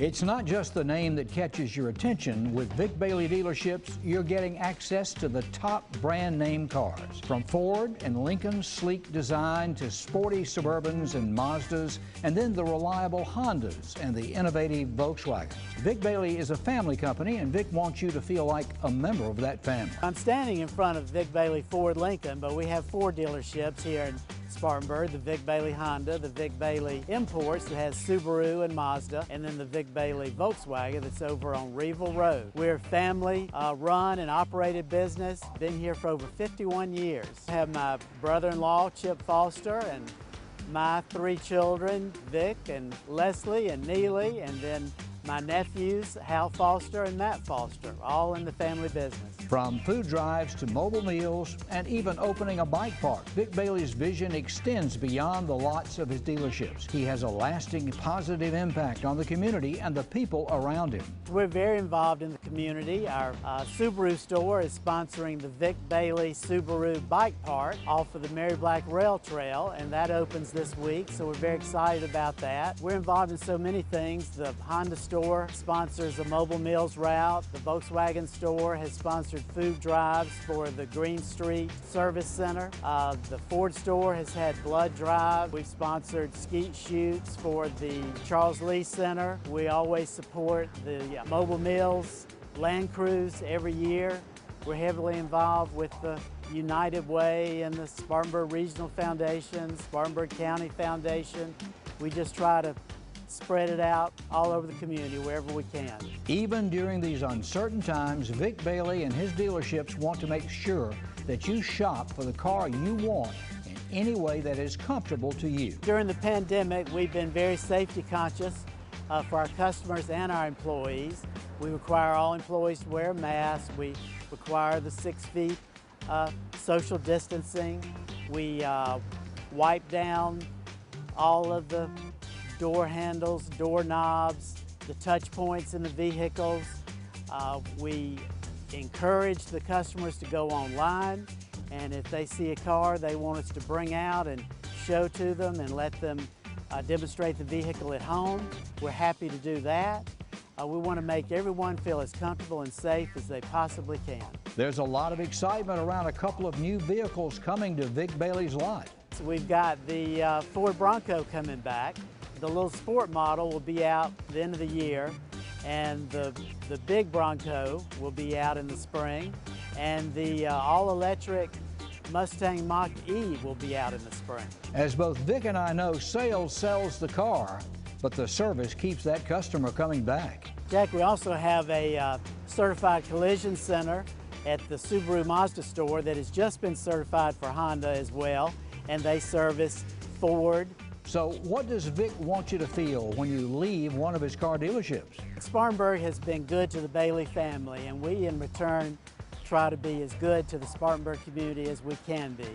It's not just the name that catches your attention. With Vic Bailey dealerships, you're getting access to the top brand name cars. From Ford and Lincoln's sleek design to sporty Suburbans and Mazdas, and then the reliable Hondas and the innovative Volkswagens. Vic Bailey is a family company, and Vic wants you to feel like a member of that family. I'm standing in front of Vic Bailey Ford Lincoln, but we have 4 dealerships here in Spartanburg: the Vic Bailey Honda, the Vic Bailey Imports that has Subaru and Mazda, and then the Vic Bailey Volkswagen that's over on Reeville Road. We're a family run and operated business, been here for over 51 years. I have my brother-in-law, Chip Foster, and my 3 children, Vic and Leslie and Neely, and then my nephews, Hal Foster and Matt Foster, all in the family business. From food drives to mobile meals and even opening a bike park, Vic Bailey's vision extends beyond the lots of his dealerships. He has a lasting positive impact on the community and the people around him. We're very involved in the community. Our Subaru store is sponsoring the Vic Bailey Subaru Bike Park off of the Mary Black Rail Trail, and that opens this week, so we're very excited about that. We're involved in so many things. The Honda store sponsors the Mobile Mills route. The Volkswagen store has sponsored food drives for the Green Street Service Center. The Ford store has had blood drive. We've sponsored skeet shoots for the Charles Lee Center. We always support the Mobile Mills Land Cruise every year. We're heavily involved with the United Way and the Spartanburg Regional Foundation, Spartanburg County Foundation. We just try to spread it out all over the community wherever we can. Even during these uncertain times, Vic Bailey and his dealerships want to make sure that you shop for the car you want in any way that is comfortable to you. During the pandemic, we've been very safety conscious for our customers and our employees. We require all employees to wear a mask. We require the 6 feet social distancing. We wipe down all of the door handles, door knobs, the touch points in the vehicles. We encourage the customers to go online, and if they see a car they want us to bring out and show to them and let them demonstrate the vehicle at home, we're happy to do that. We want to make everyone feel as comfortable and safe as they possibly can. There's a lot of excitement around a couple of new vehicles coming to Vic Bailey's lot. So we've got the Ford Bronco coming back. The little sport model will be out at the end of the year, and the big Bronco will be out in the spring, and the all-electric Mustang Mach-E will be out in the spring. As both Vic and I know, sales sells the car, but the service keeps that customer coming back. Jack, we also have a certified collision center at the Subaru Mazda store that has just been certified for Honda as well, and they service Ford. So what does Vic want you to feel when you leave one of his car dealerships? Spartanburg has been good to the Bailey family, and we in return try to be as good to the Spartanburg community as we can be.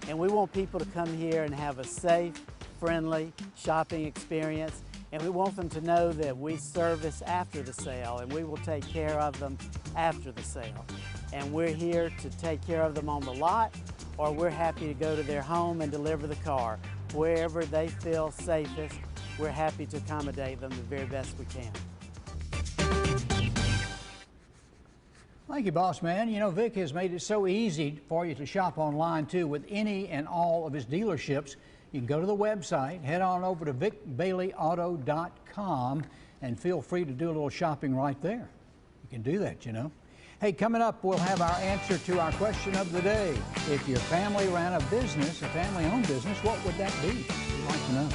And we want people to come here and have a safe, friendly shopping experience, and we want them to know that we service after the sale, and we will take care of them after the sale. And we're here to take care of them on the lot, or we're happy to go to their home and deliver the car. Wherever they feel safest, we're happy to accommodate them the very best we can. Thank you, boss man. You know, Vic has made it so easy for you to shop online too with any and all of his dealerships. You can go to the website, head on over to vicbaileyauto.com, and feel free to do a little shopping right there. You can do that, you know. Hey, coming up, we'll have our answer to our question of the day. If your family ran a business, a family-owned business, what would that be? We'd like to know.